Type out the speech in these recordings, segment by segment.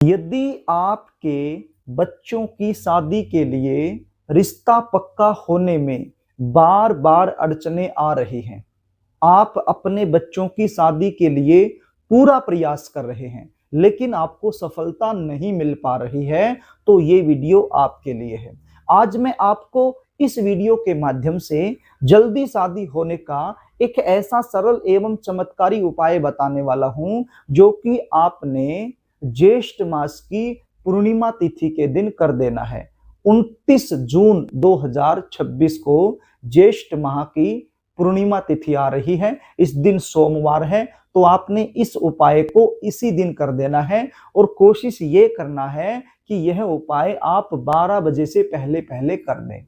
यदि आपके बच्चों की शादी के लिए रिश्ता पक्का होने में बार बार अड़चनें आ रही हैं, आप अपने बच्चों की शादी के लिए पूरा प्रयास कर रहे हैं लेकिन आपको सफलता नहीं मिल पा रही है, तो ये वीडियो आपके लिए है। आज मैं आपको इस वीडियो के माध्यम से जल्दी शादी होने का एक ऐसा सरल एवं चमत्कारी उपाय बताने वाला हूं जो कि आपने ज्येष्ठ मास की पूर्णिमा तिथि के दिन कर देना है। 29 जून 2026 को ज्येष्ठ माह की पूर्णिमा तिथि आ रही है। इस दिन सोमवार है, तो आपने इस उपाय को इसी दिन कर देना है और कोशिश ये करना है कि यह उपाय आप 12 बजे से पहले पहले कर दें।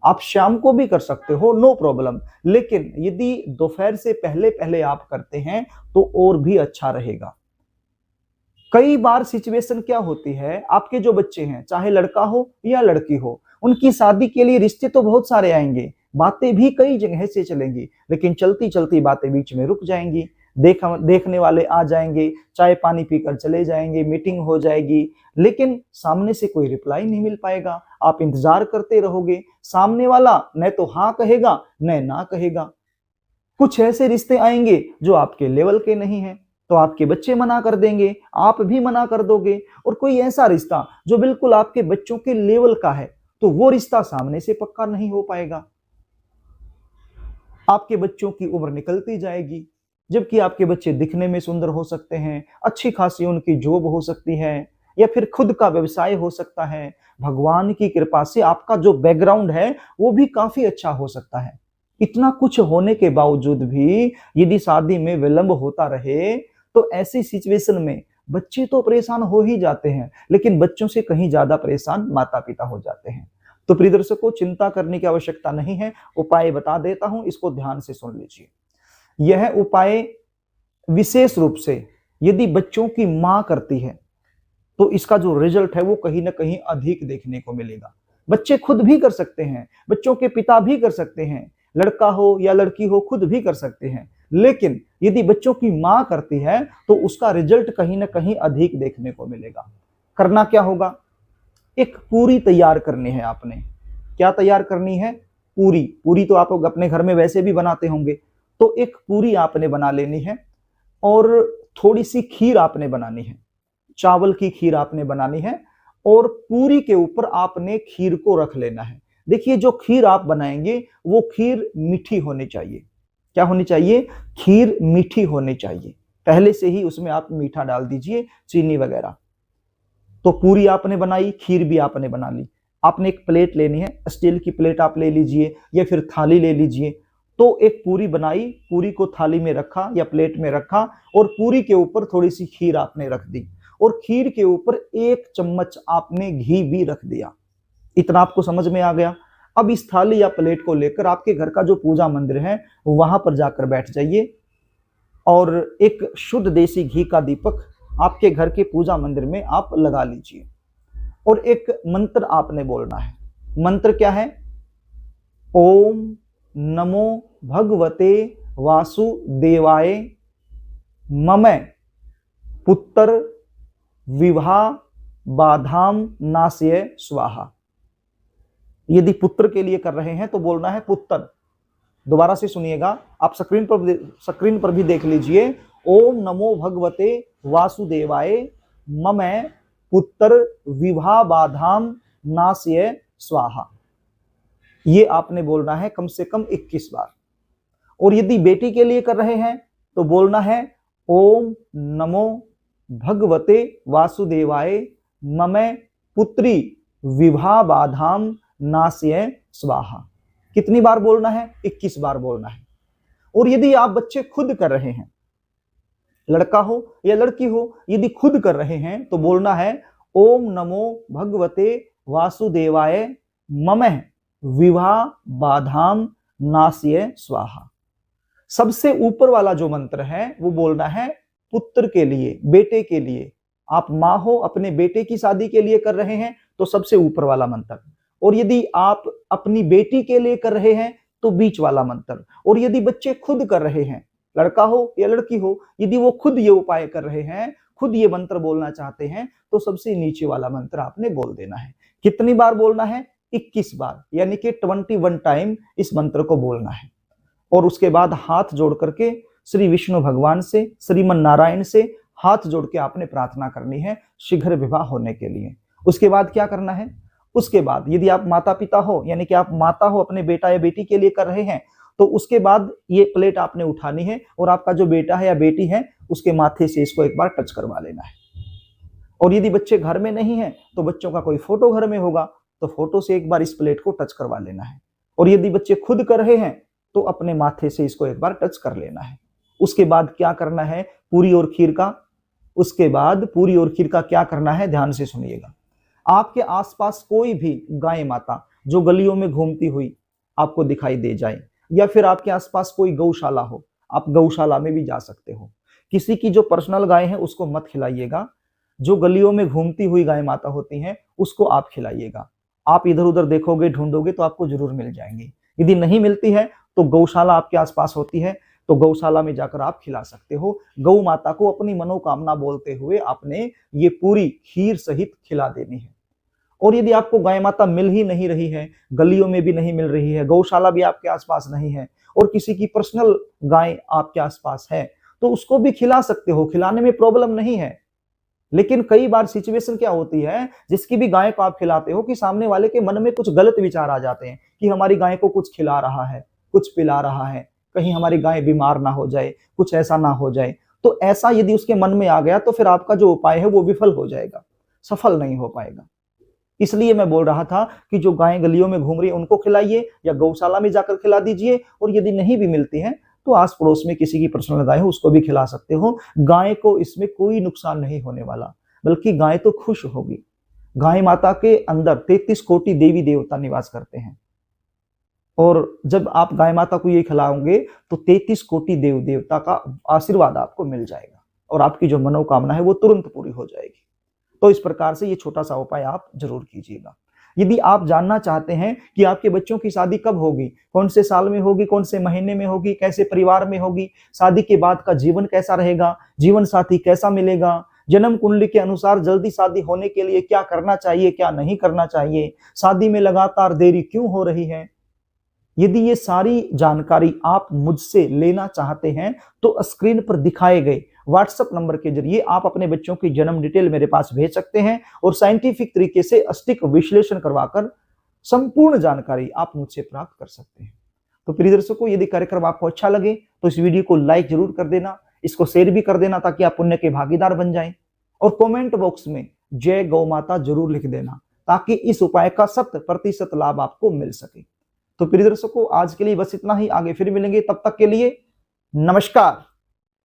आप शाम को भी कर सकते हो, नो प्रॉब्लम, लेकिन यदि दोपहर से पहले पहले आप करते हैं तो और भी अच्छा रहेगा। कई बार सिचुएशन क्या होती है, आपके जो बच्चे हैं, चाहे लड़का हो या लड़की हो, उनकी शादी के लिए रिश्ते तो बहुत सारे आएंगे, बातें भी कई जगह से चलेंगी, लेकिन चलती चलती बातें बीच में रुक जाएंगी। देखने वाले आ जाएंगे, चाय पानी पीकर चले जाएंगे, मीटिंग हो जाएगी, लेकिन सामने से कोई रिप्लाई नहीं मिल पाएगा। आप इंतजार करते रहोगे, सामने वाला न तो हाँ कहेगा न ना कहेगा। कुछ ऐसे रिश्ते आएंगे जो आपके लेवल के नहीं हैं, तो आपके बच्चे मना कर देंगे, आप भी मना कर दोगे। और कोई ऐसा रिश्ता जो बिल्कुल आपके बच्चों के लेवल का है, तो वो रिश्ता सामने से पक्का नहीं हो पाएगा। आपके बच्चों की उम्र निकलती जाएगी, जबकि आपके बच्चे दिखने में सुंदर हो सकते हैं, अच्छी खासी उनकी जॉब हो सकती है, या फिर खुद का व्यवसाय हो सकता है। भगवान की कृपा से आपका जो बैकग्राउंड है वो भी काफी अच्छा हो सकता है। इतना कुछ होने के बावजूद भी यदि शादी में विलंब होता रहे, तो ऐसी सिचुएशन में बच्चे तो परेशान हो ही जाते हैं, लेकिन बच्चों से कहीं ज्यादा परेशान माता पिता हो जाते हैं। तो प्रिय दर्शकों, चिंता करने की आवश्यकता नहीं है, उपाय बता देता हूं, इसको ध्यान से सुन लीजिए। यह उपाय विशेष रूप से यदि बच्चों की मां करती है तो इसका जो रिजल्ट है वो कहीं ना कहीं अधिक देखने को मिलेगा। बच्चे खुद भी कर सकते हैं, बच्चों के पिता भी कर सकते हैं, लड़का हो या लड़की हो खुद भी कर सकते हैं, लेकिन यदि बच्चों की मां करती है तो उसका रिजल्ट कहीं ना कहीं अधिक देखने को मिलेगा। करना क्या होगा, एक पूरी तैयार करनी है आपने। क्या तैयार करनी है? पूरी। पूरी तो आप अपने घर में वैसे भी बनाते होंगे, तो एक पूरी आपने बना लेनी है और थोड़ी सी खीर आपने बनानी है, चावल की खीर आपने बनानी है, और पूरी के ऊपर आपने खीर को रख लेना है। देखिए, जो खीर आप बनाएंगे वो खीर मीठी होनी चाहिए। क्या होनी चाहिए? खीर मीठी होनी चाहिए। पहले से ही उसमें आप मीठा डाल दीजिए, चीनी वगैरह। तो पूरी आपने बनाई, खीर भी आपने बना ली। आपने एक प्लेट लेनी है, स्टील की प्लेट आप ले लीजिए या फिर थाली ले लीजिए। तो एक पूरी बनाई, पूरी को थाली में रखा या प्लेट में रखा, और पूरी के ऊपर थोड़ी सी खीर आपने रख दी, और खीर के ऊपर 1 चम्मच आपने घी भी रख दिया। इतना आपको समझ में आ गया? अब इस थाली या प्लेट को लेकर आपके घर का जो पूजा मंदिर है वहां पर जाकर बैठ जाइए, और एक शुद्ध देसी घी का दीपक आपके घर के पूजा मंदिर में आप लगा लीजिए, और एक मंत्र आपने बोलना है। मंत्र क्या है? ओम नमो भगवते वासुदेवाय मम पुत्र विवाह बाधाम नाशय स्वाहा। यदि पुत्र के लिए कर रहे हैं तो बोलना है पुत्र। दोबारा से सुनिएगा, आप स्क्रीन पर भी देख लीजिए। ओम नमो भगवते वासुदेवाय मम पुत्र विवाह बाधाम नाशय स्वाहा। ये आपने बोलना है कम से कम 21 बार। और यदि बेटी के लिए कर रहे हैं तो बोलना है ओम नमो भगवते वासुदेवाय मम पुत्री विवाह बाधाम नाशय स्वाहा। कितनी बार बोलना है? 21 बार बोलना है। और यदि आप बच्चे खुद कर रहे हैं, लड़का हो या लड़की हो, यदि खुद कर रहे हैं तो बोलना है ओम नमो भगवते वासुदेवाय मम विवाह बाधाम नाशय स्वाहा। सबसे ऊपर वाला जो मंत्र है वो बोलना है पुत्र के लिए, बेटे के लिए। आप मां हो, अपने बेटे की शादी के लिए कर रहे हैं तो सबसे ऊपर वाला मंत्र, और यदि आप अपनी बेटी के लिए कर रहे हैं तो बीच वाला मंत्र, और यदि बच्चे खुद कर रहे हैं, लड़का हो या लड़की हो, यदि वो खुद ये उपाय कर रहे हैं, खुद ये मंत्र बोलना चाहते हैं तो सबसे नीचे वाला मंत्र आपने बोल देना है। कितनी बार बोलना है? 21 बार, यानी कि 21 टाइम इस मंत्र को बोलना है। और उसके बाद हाथ जोड़ करके श्री विष्णु भगवान से, श्रीमन नारायण से हाथ जोड़ के आपने प्रार्थना करनी है शीघ्र विवाह होने के लिए। उसके बाद क्या करना है? उसके बाद यदि आप माता पिता हो, यानी कि आप माता हो, अपने बेटा या बेटी के लिए कर रहे हैं, तो उसके बाद ये प्लेट आपने उठानी है और आपका जो बेटा है या बेटी है उसके माथे से इसको एक बार टच करवा लेना है। और यदि बच्चे घर में नहीं है तो बच्चों का कोई फोटो घर में होगा तो फोटो से एक बार इस प्लेट को टच करवा लेना है। और यदि बच्चे खुद कर रहे हैं तो अपने माथे से इसको एक बार टच कर लेना है। उसके बाद क्या करना है? पूरी और खीर का, उसके बाद पूरी और खीर का क्या करना है, ध्यान से सुनिएगा। आपके आसपास कोई भी गाय माता जो गलियों में घूमती हुई आपको दिखाई दे जाए, या फिर आपके आसपास कोई गौशाला हो, आप गौशाला में भी जा सकते हो। किसी की जो पर्सनल गाय है उसको मत खिलाइएगा, जो गलियों में घूमती हुई गाय माता होती हैं उसको आप खिलाइएगा। आप इधर उधर देखोगे, ढूंढोगे तो आपको जरूर मिल जाएंगी। यदि नहीं मिलती है तो गौशाला आपके आसपास होती है तो गौशाला में जाकर आप खिला सकते हो। गौ माता को अपनी मनोकामना बोलते हुए आपने ये पूरी खीर सहित खिला देनी है। और यदि आपको गाय माता मिल ही नहीं रही है, गलियों में भी नहीं मिल रही है, गौशाला भी आपके आसपास नहीं है और किसी की पर्सनल गाय आपके आसपास है, तो उसको भी खिला सकते हो, खिलाने में प्रॉब्लम नहीं है। लेकिन कई बार सिचुएशन क्या होती है, जिसकी भी गाय को आप खिलाते हो कि सामने वाले के मन में कुछ गलत विचार आ जाते हैं कि हमारी गाय को कुछ खिला रहा है, कुछ पिला रहा है, कहीं हमारी गाय बीमार ना हो जाए, कुछ ऐसा ना हो जाए। तो ऐसा यदि उसके मन में आ गया तो फिर आपका जो उपाय है वो विफल हो जाएगा, सफल नहीं हो पाएगा। इसलिए मैं बोल रहा था कि जो गायें गलियों में घूम रही है उनको खिलाइए या गौशाला में जाकर खिला दीजिए। और यदि नहीं भी मिलती है तो आस पड़ोस में किसी की पर्सनल गाय हो उसको भी खिला सकते हो। गाय को इसमें कोई नुकसान नहीं होने वाला, बल्कि गाय तो खुश होगी। गाय माता के अंदर 33 कोटि देवी देवता निवास करते हैं और जब आप गाय माता को ये खिलाओगे तो 33 कोटि देव देवता का आशीर्वाद आपको मिल जाएगा और आपकी जो मनोकामना है वो तुरंत पूरी हो जाएगी। तो इस प्रकार से ये छोटा सा उपाय आप जरूर कीजिएगा। यदि आप जानना चाहते हैं कि आपके बच्चों की शादी कब होगी, कौन से साल में होगी, कौन से महीने में होगी, कैसे परिवार में होगी, शादी के बाद का जीवन कैसा रहेगा, जीवन साथी कैसा मिलेगा, जन्म कुंडली के अनुसार जल्दी शादी होने के लिए क्या करना चाहिए, क्या नहीं करना चाहिए, शादी में लगातार देरी क्यों हो रही है, यदि ये सारी जानकारी आप मुझसे लेना चाहते हैं तो स्क्रीन पर दिखाए गए व्हाट्सएप नंबर के जरिए आप अपने बच्चों की जन्म डिटेल मेरे पास भेज सकते हैं और साइंटिफिक तरीके से अस्टिक विश्लेषण करवाकर संपूर्ण जानकारी आप मुझसे प्राप्त कर सकते हैं। तो प्रिय दर्शकों, यदि कार्यक्रम आपको अच्छा लगे तो इस वीडियो को लाइक जरूर कर देना, इसको शेयर भी कर देना ताकि आप पुण्य के भागीदार बन जाएं और कमेंट बॉक्स में जय गौ माता जरूर लिख देना ताकि इस उपाय का 100% लाभ आपको मिल सके। तो प्रिय दर्शकों, आज के लिए बस इतना ही। आगे फिर मिलेंगे, तब तक के लिए नमस्कार।